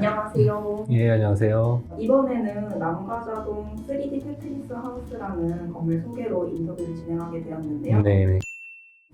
안녕하세요. 예, 안녕하세요. 이번에는 남가자동 3D 테트리스 하우스라는 건물 소개로 인터뷰를 진행하게 되었는데요. 네네.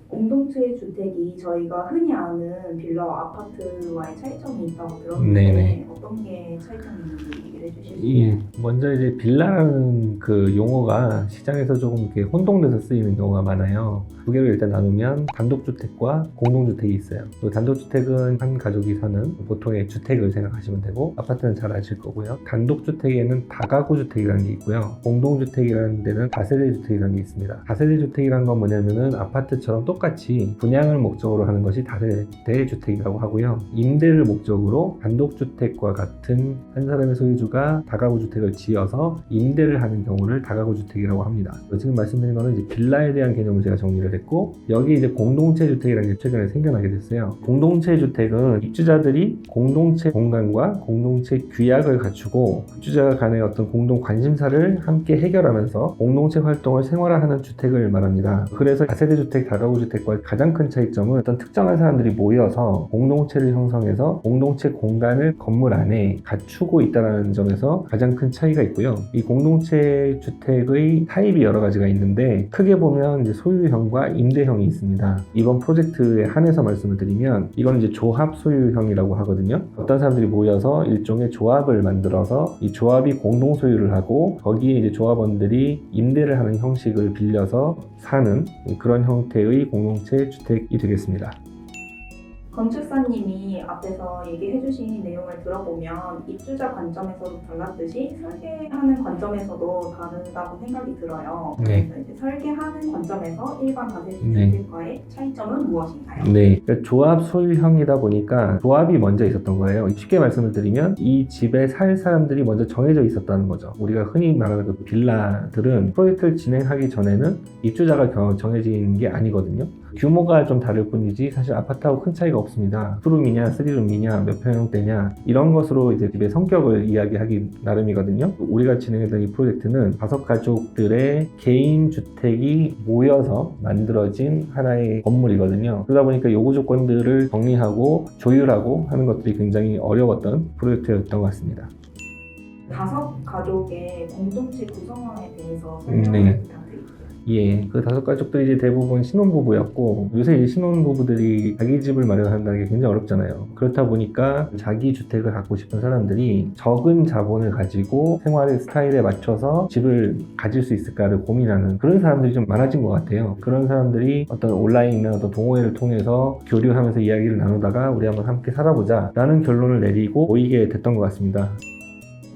공동체 주택이 저희가 흔히 아는 빌라와 아파트와의 차이점이 있다고 들었는데 네네. 어떤 게 차이점이 있는지 얘기를 해주실 수 예, 있나요? 먼저 이제 빌라라는 그 용어가 시장에서 조금 이렇게 혼동돼서 쓰이는 경우가 많아요. 두 개로 일단 나누면 단독주택과 공동주택이 있어요. 그 단독주택은 한 가족이 사는 보통의 주택을 생각하시면 되고, 아파트는 잘 아실 거고요. 단독주택에는 다가구주택이라는 게 있고요. 공동주택이라는 데는 다세대 주택이라는 게 있습니다. 다세대 주택이라는 건 뭐냐면은 아파트처럼 똑같이 분양을 목적으로 하는 것이 다세대 주택이라고 하고요. 임대를 목적으로 단독주택과 같은 한 사람의 소유주가 다가구 주택을 지어서 임대를 하는 경우를 다가구 주택이라고 합니다. 지금 말씀드린 거는 이제 빌라에 대한 개념을 제가 정리를 했고, 여기 이제 공동체 주택이라는 게 최근에 생겨나게 됐어요. 공동체 주택은 입주자들이 공동체 공간과 공동체 규약을 갖추고 입주자 간의 어떤 공동 관심사를 함께 해결하면서 공동체 활동을 생활화하는 주택을 말합니다. 그래서 다세대 주택, 다가구 주택과 가장 큰 차이점은 어떤 특정한 사람들이 모여서 공동체를 형성해서 공동체 공간을 건물 안에 갖추고 있다는 점에서 가장 큰 차이가 있고요. 이 공동체 주택의 타입이 여러 가지가 있는데, 크게 보면 이제 소유형과 임대형이 있습니다. 이번 프로젝트에 한해서 말씀을 드리면 이건 이제 조합 소유형이라고 하거든요. 어떤 사람들이 모여서 일종의 조합을 만들어서 이 조합이 공동 소유를 하고 거기에 이제 조합원들이 임대를 하는 형식을 빌려서 사는 그런 형태의 공동체 주택이 되겠습니다. 건축사님이 앞에서 얘기해주신 내용을 들어보면 입주자 관점에서도 달랐듯이 설계하는 관점에서도 다르다고 생각이 들어요. 네. 그래서 이제 설계하는 관점에서 일반 다세대 네. 주택과의 차이점은 무엇인가요? 네, 그러니까 조합 소유형이다 보니까 조합이 먼저 있었던 거예요. 쉽게 말씀을 드리면 이 집에 살 사람들이 먼저 정해져 있었다는 거죠. 우리가 흔히 말하는 그 빌라들은 프로젝트를 진행하기 전에는 입주자가 정해진 게 아니거든요. 규모가 좀 다를 뿐이지 사실 아파트하고 큰 차이가 없습니다. 투룸이냐, 쓰리룸이냐, 몇 평형대냐 이런 것으로 이제 집의 성격을 이야기하기 나름이거든요. 우리가 진행했던 이 프로젝트는 5가족들의 개인 주택이 모여서 만들어진 하나의 건물이거든요. 그러다 보니까 요구 조건들을 정리하고 조율하고 하는 것들이 굉장히 어려웠던 프로젝트였던 것 같습니다. 5가족의 공동체 구성원에 대해서 설명을 네. 부탁드립니다. 예, 그 5가족들이 이제 대부분 신혼부부였고, 요새 이제 신혼부부들이 자기 집을 마련한다는 게 굉장히 어렵잖아요. 그렇다 보니까 자기 주택을 갖고 싶은 사람들이 적은 자본을 가지고 생활의 스타일에 맞춰서 집을 가질 수 있을까를 고민하는 그런 사람들이 좀 많아진 것 같아요. 그런 사람들이 어떤 온라인이나 어떤 동호회를 통해서 교류하면서 이야기를 나누다가 우리 한번 함께 살아보자 라는 결론을 내리고 모이게 됐던 것 같습니다.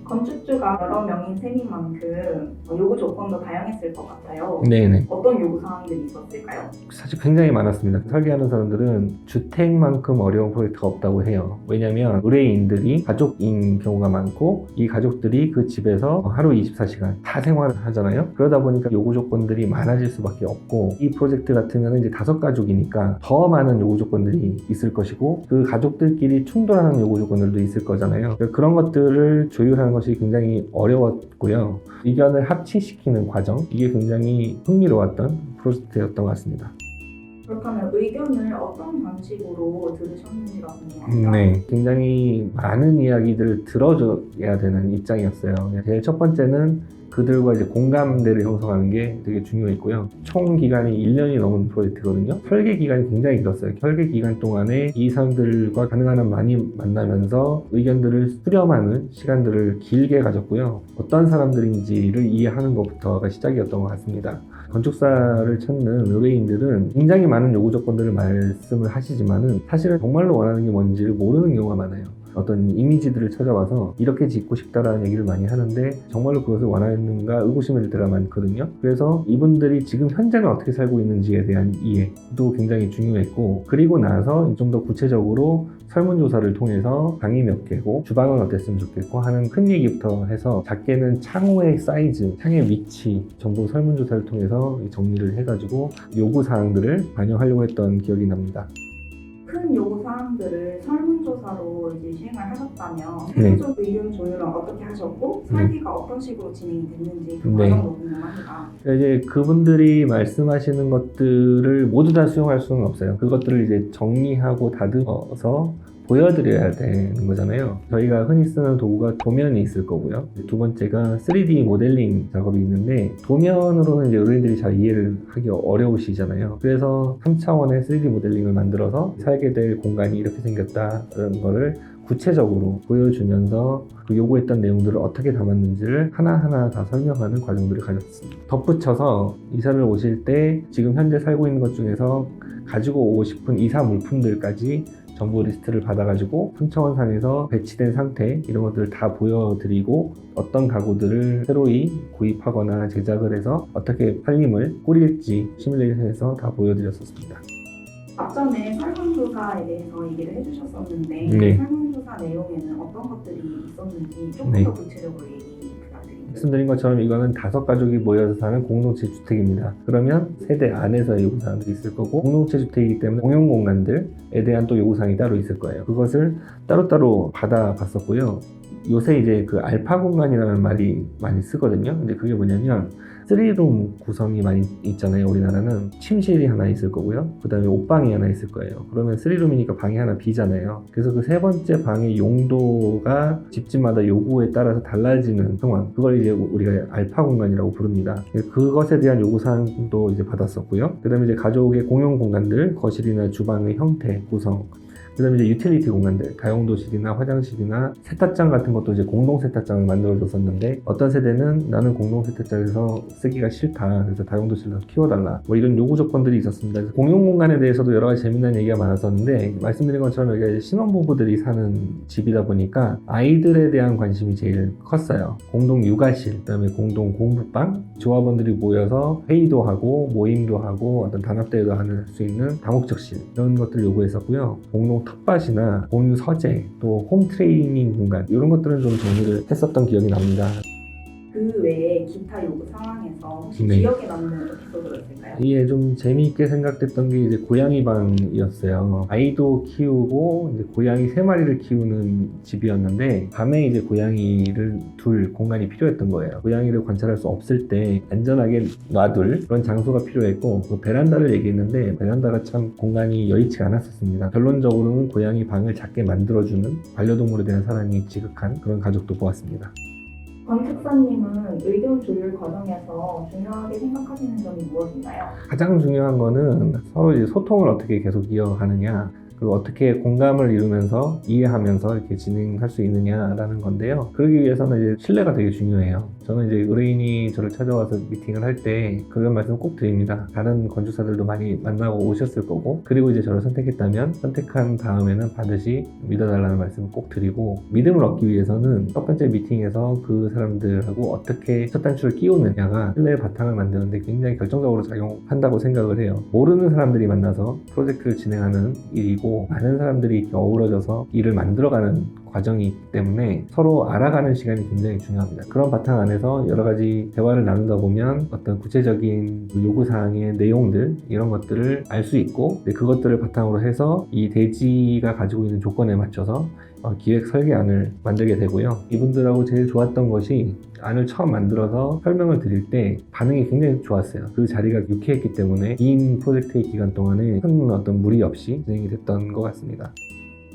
건축주가 여러 명인 셈인 만큼 요구 조건도 다양했을 것 같아요. 네네. 어떤 요구 사항들이 있었을까요? 사실 굉장히 많았습니다. 설계하는 사람들은 주택만큼 어려운 프로젝트가 없다고 해요. 왜냐하면 의뢰인들이 가족인 경우가 많고 이 가족들이 그 집에서 하루 24시간 다 생활을 하잖아요. 그러다 보니까 요구 조건들이 많아질 수밖에 없고, 이 프로젝트 같으면 이제 5가족이니까 더 많은 요구 조건들이 있을 것이고 그 가족들끼리 충돌하는 요구 조건들도 있을 거잖아요. 그런 것들을 조율하는 것이 굉장히 어려웠고요. 의견을 합치시키는 과정, 이게 굉장히 흥미로웠던 프로젝트였던 것 같습니다. 그렇다면 의견을 어떤 방식으로 들으셨는지가 궁금합니다. 네, 굉장히 많은 이야기들을 들어줘야 되는 입장이었어요. 제일 첫 번째는 그들과 이제 공감대를 형성하는 게 되게 중요했고요. 총 기간이 1년이 넘은 프로젝트거든요. 설계 기간이 굉장히 길었어요. 설계 기간 동안에 이 사람들과 가능한 한 많이 만나면서 의견들을 수렴하는 시간들을 길게 가졌고요. 어떤 사람들인지를 이해하는 것부터가 시작이었던 것 같습니다. 건축사를 찾는 의뢰인들은 굉장히 많은 요구 조건들을 말씀을 하시지만은 사실은 정말로 원하는 게 뭔지를 모르는 경우가 많아요. 어떤 이미지들을 찾아와서 이렇게 짓고 싶다라는 얘기를 많이 하는데 정말로 그것을 원하는가 의구심일 때가 많거든요. 그래서 이분들이 지금 현재는 어떻게 살고 있는지에 대한 이해도 굉장히 중요했고, 그리고 나서 좀 더 구체적으로 설문조사를 통해서 방이 몇 개고 주방은 어땠으면 좋겠고 하는 큰 얘기부터 해서, 작게는 창호의 사이즈, 창의 위치 전부 설문조사를 통해서 정리를 해가지고 요구사항들을 반영하려고 했던 기억이 납니다. 큰 요구 사항들을 설문조사로 이제 시행을 하셨다면 네. 최종 의견 조율은 어떻게 하셨고 설계가 어떤 식으로 진행이 됐는지 그 네. 과정도 궁금합니다. 이제 그분들이 말씀하시는 것들을 모두 다 수용할 수는 없어요. 그것들을 이제 정리하고 다듬어서 보여드려야 되는 거잖아요. 저희가 흔히 쓰는 도구가 도면이 있을 거고요. 두 번째가 3D 모델링 작업이 있는데 도면으로는 이제 어른들이 잘 이해를 하기 어려우시잖아요. 그래서 3차원의 3D 모델링을 만들어서 살게 될 공간이 이렇게 생겼다는 거를 구체적으로 보여주면서 그 요구했던 내용들을 어떻게 담았는지를 하나하나 다 설명하는 과정들을 가졌습니다. 덧붙여서 이사를 오실 때 지금 현재 살고 있는 것 중에서 가지고 오고 싶은 이사 물품들까지 전부 리스트를 받아가지고 3차원 상에서 배치된 상태 이런 것들을 다 보여드리고 어떤 가구들을 새로이 구입하거나 제작을 해서 어떻게 살림을 꾸릴지 시뮬레이션에서 다 보여드렸었습니다. 앞전에 설문조사에 대해서 얘기를 해주셨었는데 네. 설문조사 내용에는 어떤 것들이 있었는지 조금 네. 더 구체적으로 얘기 부탁드립니다. 말씀드린 것처럼 이거는 5가족이 모여서 사는 공동체 주택입니다. 그러면 세대 안에서의 요구사항들이 있을 거고 공동체 주택이기 때문에 공용 공간들에 대한 또 요구사항이 따로 있을 거예요. 그것을 따로따로 받아봤었고요. 요새 이제 그 알파 공간이라는 말이 많이 쓰거든요. 근데 그게 뭐냐면 3룸 구성이 많이 있잖아요. 우리나라는 침실이 하나 있을 거고요. 그 다음에 옷방이 하나 있을 거예요. 그러면 3룸이니까 방이 하나 비잖아요. 그래서 그 세 번째 방의 용도가 집집마다 요구에 따라서 달라지는 상황, 그걸 이제 우리가 알파 공간이라고 부릅니다. 그것에 대한 요구사항도 이제 받았었고요. 그 다음에 이제 가족의 공용 공간들, 거실이나 주방의 형태, 구성, 그 다음에 이제 유틸리티 공간들, 다용도실이나 화장실이나 세탁장 같은 것도 이제 공동 세탁장을 만들어줬었는데 어떤 세대는 나는 공동 세탁장에서 쓰기가 싫다, 그래서 다용도실로 키워달라, 뭐 이런 요구 조건들이 있었습니다. 그래서 공용 공간에 대해서도 여러 가지 재미난 얘기가 많았었는데 말씀드린 것처럼 여기가 이제 신혼부부들이 사는 집이다 보니까 아이들에 대한 관심이 제일 컸어요. 공동 육아실, 그 다음에 공동 공부방, 조합원들이 모여서 회의도 하고 모임도 하고 어떤 단합대회도 할 수 있는 다목적실, 이런 것들을 요구했었고요. 공동 텃밭이나 공유 서재, 또 홈 트레이닝 공간, 이런 것들은 좀 정리를 했었던 기억이 납니다. 그 외에 기타 요구 상황에서 혹시 네. 기억에 남는 에피소드가 있을까요? 이게 좀 재미있게 생각됐던 게 이제 고양이 방이었어요. 아이도 키우고 이제 고양이 3마리를 키우는 집이었는데 밤에 이제 고양이를 둘 공간이 필요했던 거예요. 고양이를 관찰할 수 없을 때 안전하게 놔둘 그런 장소가 필요했고, 그 베란다를 얘기했는데 베란다가 참 공간이 여의치 않았었습니다. 결론적으로는 고양이 방을 작게 만들어주는 반려동물에 대한 사랑이 지극한 그런 가족도 보았습니다. 건축사님은 의견 조율 과정에서 중요하게 생각하시는 점이 무엇인가요? 가장 중요한 거는 서로 이제 소통을 어떻게 계속 이어가느냐, 그리고 어떻게 공감을 이루면서 이해하면서 이렇게 진행할 수 있느냐라는 건데요. 그러기 위해서는 이제 신뢰가 되게 중요해요. 저는 이제 의뢰인이 저를 찾아와서 미팅을 할 때 그런 말씀 꼭 드립니다. 다른 건축사들도 많이 만나고 오셨을 거고, 그리고 이제 저를 선택했다면 선택한 다음에는 반드시 믿어달라는 말씀을 꼭 드리고, 믿음을 얻기 위해서는 첫 번째 미팅에서 그 사람들하고 어떻게 첫 단추를 끼우느냐가 신뢰의 바탕을 만드는데 굉장히 결정적으로 작용한다고 생각을 해요. 모르는 사람들이 만나서 프로젝트를 진행하는 일이고, 많은 사람들이 이렇게 어우러져서 일을 만들어가는 과정이기 때문에 서로 알아가는 시간이 굉장히 중요합니다. 그런 바탕 안에서 여러 가지 대화를 나누다 보면 어떤 구체적인 요구사항의 내용들, 이런 것들을 알 수 있고, 그것들을 바탕으로 해서 이 대지가 가지고 있는 조건에 맞춰서 기획 설계안을 만들게 되고요. 이분들하고 제일 좋았던 것이 안을 처음 만들어서 설명을 드릴 때 반응이 굉장히 좋았어요. 그 자리가 유쾌했기 때문에 긴 프로젝트의 기간 동안에 큰 어떤 무리 없이 진행이 됐던 것 같습니다.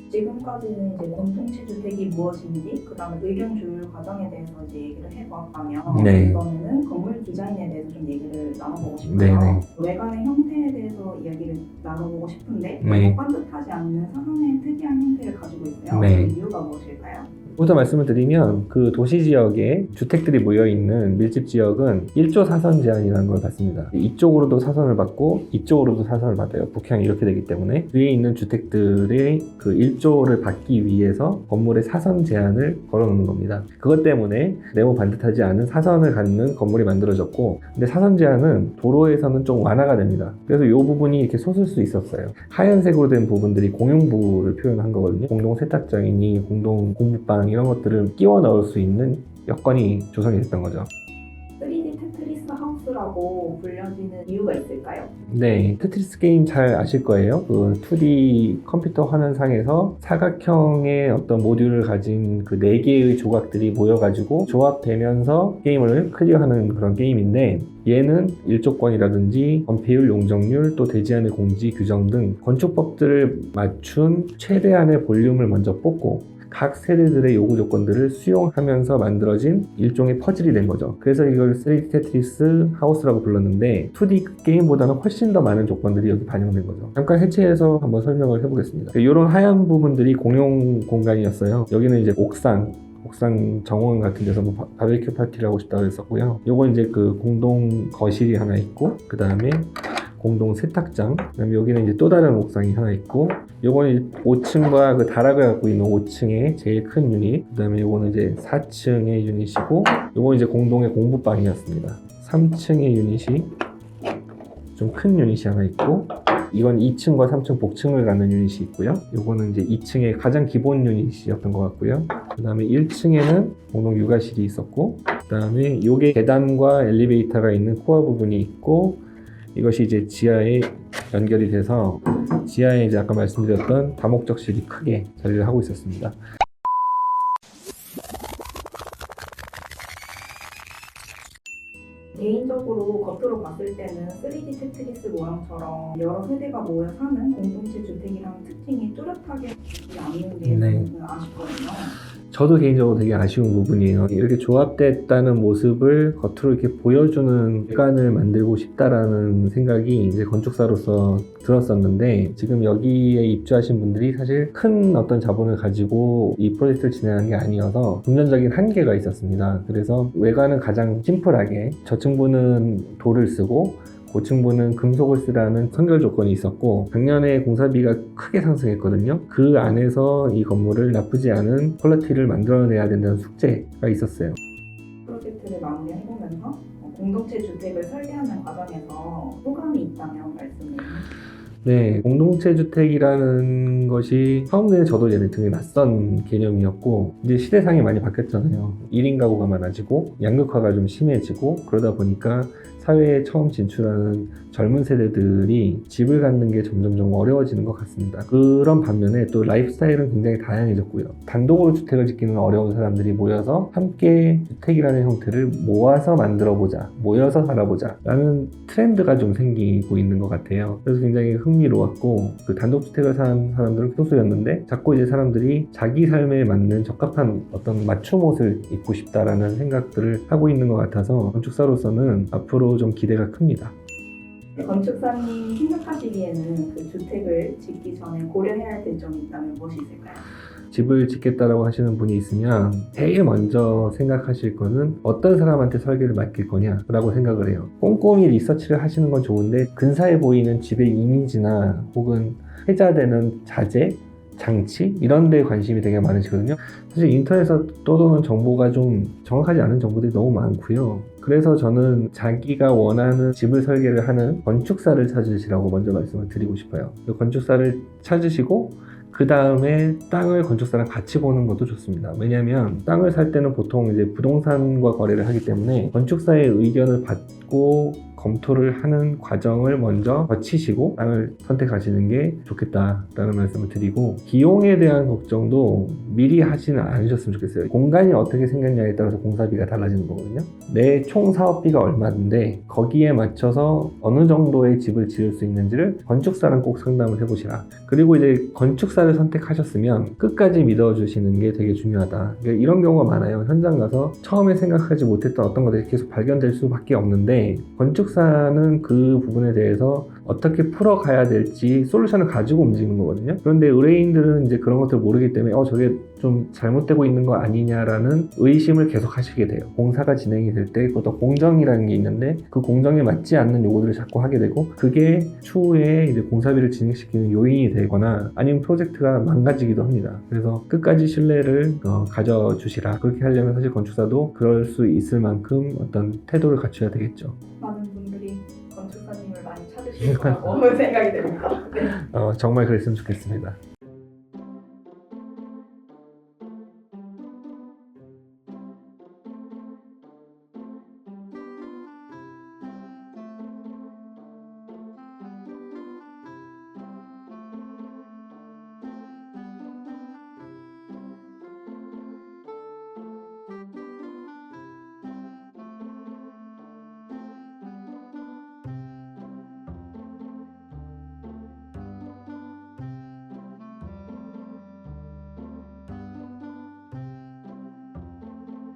지금까지는 이제 공동체 주택이 무엇인지, 그 다음에 의견 조율 과정에 대해서 이제 얘기를 해보았다면 네. 이번에는 건물 디자인에 대해서 좀 얘기를 나눠보고 싶어요. 네네. 외관의 형태에 대해서 이야기를 나눠보고 싶은데 네. 반듯하지 않는 사선의 특이한 형태를 가지고 있어요. 네. 그 이유가 무엇일까요? 먼저 말씀을 드리면 그 도시 지역에 주택들이 모여있는 밀집 지역은 1조 사선 제한이라는 걸 받습니다. 이쪽으로도 사선을 받고 이쪽으로도 사선을 받아요. 북향이 이렇게 되기 때문에 위에 있는 주택들의 그 1조를 받기 위해서 건물의 사선 제한을 걸어놓는 겁니다. 그것 때문에 네모 반듯하지 않은 사선을 갖는 건물이 만들어졌고, 근데 사선 제한은 도로에서는 좀 완화가 됩니다. 그래서 이 부분이 이렇게 솟을 수 있었어요. 하얀색으로 된 부분들이 공용부를 표현한 거거든요. 공동 세탁장이니 공동 공부방 이런 것들을 끼워 넣을 수 있는 여건이 조성이 됐던 거죠. 3D 테트리스 하우스라고 입주라고 불려지는 이유가 있을까요? 네, 테트리스 게임 잘 아실 거예요. 그 2D 컴퓨터 화면상에서 사각형의 어떤 모듈을 가진 그 4개의 조각들이 모여가지고 조합되면서 게임을 클리어하는 그런 게임인데, 얘는 일조권이라든지 건폐율, 용적률, 또 대지안의 공지, 규정 등 건축법들을 맞춘 최대한의 볼륨을 먼저 뽑고 각 세대들의 요구 조건들을 수용하면서 만들어진 일종의 퍼즐이 된 거죠. 그래서 이걸 3D 테트리스 하우스라고 불렀는데 2D 게임보다는 훨씬 더 많은 조건들이 여기 반영된 거죠. 잠깐 해체해서 한번 설명을 해보겠습니다. 이런 하얀 부분들이 공용 공간이었어요. 여기는 이제 옥상 정원 같은 데서 뭐 바베큐 파티를 하고 싶다고 했었고요. 요건 이제 그 공동 거실이 하나 있고, 그 다음에 공동 세탁장, 그다음에 여기는 이제 또 다른 옥상이 하나 있고, 요거는 5층과 그 다락을 갖고 있는 5층의 제일 큰 유닛, 그다음에 요거는 이제 4층의 유닛이고, 요거는 이제 공동의 공부방이었습니다. 3층의 유닛이 좀 큰 유닛이 하나 있고, 이건 2층과 3층 복층을 갖는 유닛이 있고요. 요거는 이제 2층의 가장 기본 유닛이었던 것 같고요. 그 다음에 1층에는 공동 육아실이 있었고, 그 다음에 요게 계단과 엘리베이터가 있는 코어 부분이 있고, 이것이 이제 지하에 연결이 돼서 지하에 이제 아까 말씀드렸던 다목적실이 크게 자리를 하고 있었습니다. 개인적으로 겉으로 봤을 때는 3D 테트리스 모양처럼 여러 세대가 모여 사는 공동체 주택이라는 특징이 뚜렷하게 보이지 않는 게 네. 저는 아쉽거든요. 저도 개인적으로 되게 아쉬운 부분이에요. 이렇게 조합됐다는 모습을 겉으로 이렇게 보여주는 외관을 만들고 싶다라는 생각이 이제 건축사로서 들었었는데, 지금 여기에 입주하신 분들이 사실 큰 어떤 자본을 가지고 이 프로젝트를 진행한 게 아니어서 금전적인 한계가 있었습니다. 그래서 외관은 가장 심플하게, 저층부는 돌을 쓰고 고층부는 금속을 쓰라는 선결 조건이 있었고, 작년에 공사비가 크게 상승했거든요. 그 안에서 이 건물을 나쁘지 않은 퀄리티를 만들어내야 된다는 숙제가 있었어요. 프로젝트를 마무리해보면서 공동체 주택을 설계하는 과정에서 소감이 있다면 말씀해 주세요. 네, 공동체 주택이라는 것이 처음에는 저도 이제 되게 낯선 개념이었고, 이제 시대상이 많이 바뀌었잖아요. 1인 가구가 많아지고 양극화가 좀 심해지고, 그러다 보니까 사회에 처음 진출하는 젊은 세대들이 집을 갖는 게 점점 어려워지는 것 같습니다. 그런 반면에 또 라이프 스타일은 굉장히 다양해졌고요. 단독으로 주택을 짓기는 어려운 사람들이 모여서 함께 주택이라는 형태를 모아서 만들어보자, 모여서 살아보자 라는 트렌드가 좀 생기고 있는 것 같아요. 그래서 굉장히 흥미로웠고, 그 단독주택을 산 사람들은 소수였는데 자꾸 이제 사람들이 자기 삶에 맞는 적합한 어떤 맞춤 옷을 입고 싶다라는 생각들을 하고 있는 것 같아서 건축사로서는 앞으로 좀 기대가 큽니다. 건축사님 생각하시기에는 그 주택을 짓기 전에 고려해야 할 대점이 있다면 무엇이 있을까요? 집을 짓겠다라고 하시는 분이 있으면 제일 먼저 생각하실 거는 어떤 사람한테 설계를 맡길 거냐라고 생각을 해요. 꼼꼼히 리서치를 하시는 건 좋은데 근사해 보이는 집의 이미지나 혹은 회자되는 자재, 장치 이런 데 관심이 되게 많으시거든요. 사실 인터넷에서 떠도는 정보가 좀 정확하지 않은 정보들이 너무 많고요. 그래서 저는 자기가 원하는 집을 설계를 하는 건축사를 찾으시라고 먼저 말씀을 드리고 싶어요. 건축사를 찾으시고 그 다음에 땅을 건축사랑 같이 보는 것도 좋습니다. 왜냐하면 땅을 살 때는 보통 이제 부동산과 거래를 하기 때문에 건축사의 의견을 받고 검토를 하는 과정을 먼저 거치시고 땅을 선택하시는 게 좋겠다라는 말씀을 드리고, 비용에 대한 걱정도 미리 하지는 않으셨으면 좋겠어요. 공간이 어떻게 생겼냐에 따라서 공사비가 달라지는 거거든요. 내 총 사업비가 얼마인데 거기에 맞춰서 어느 정도의 집을 지을 수 있는지를 건축사랑 꼭 상담을 해보시라. 그리고 이제 건축사를 선택하셨으면 끝까지 믿어주시는 게 되게 중요하다. 그러니까 이런 경우가 많아요. 현장 가서 처음에 생각하지 못했던 어떤 것들이 계속 발견될 수밖에 없는데, 건축사는 그 부분에 대해서 어떻게 풀어가야 될지 솔루션을 가지고 움직이는 거거든요. 그런데 의뢰인들은 이제 그런 것들을 모르기 때문에 저게 좀 잘못되고 있는 거 아니냐라는 의심을 계속 하시게 돼요. 공사가 진행이 될 때 그것도 공정이라는 게 있는데 그 공정에 맞지 않는 요구들을 자꾸 하게 되고, 그게 추후에 이제 공사비를 진행시키는 요인이 되거나 아니면 프로젝트가 망가지기도 합니다. 그래서 끝까지 신뢰를 가져주시라. 그렇게 하려면 사실 건축사도 그럴 수 있을 만큼 어떤 태도를 갖춰야 되겠죠. 많은 분들이 건축사님을 많이 찾으실 거라고 생각이 됩니다. 네. 정말 그랬으면 좋겠습니다.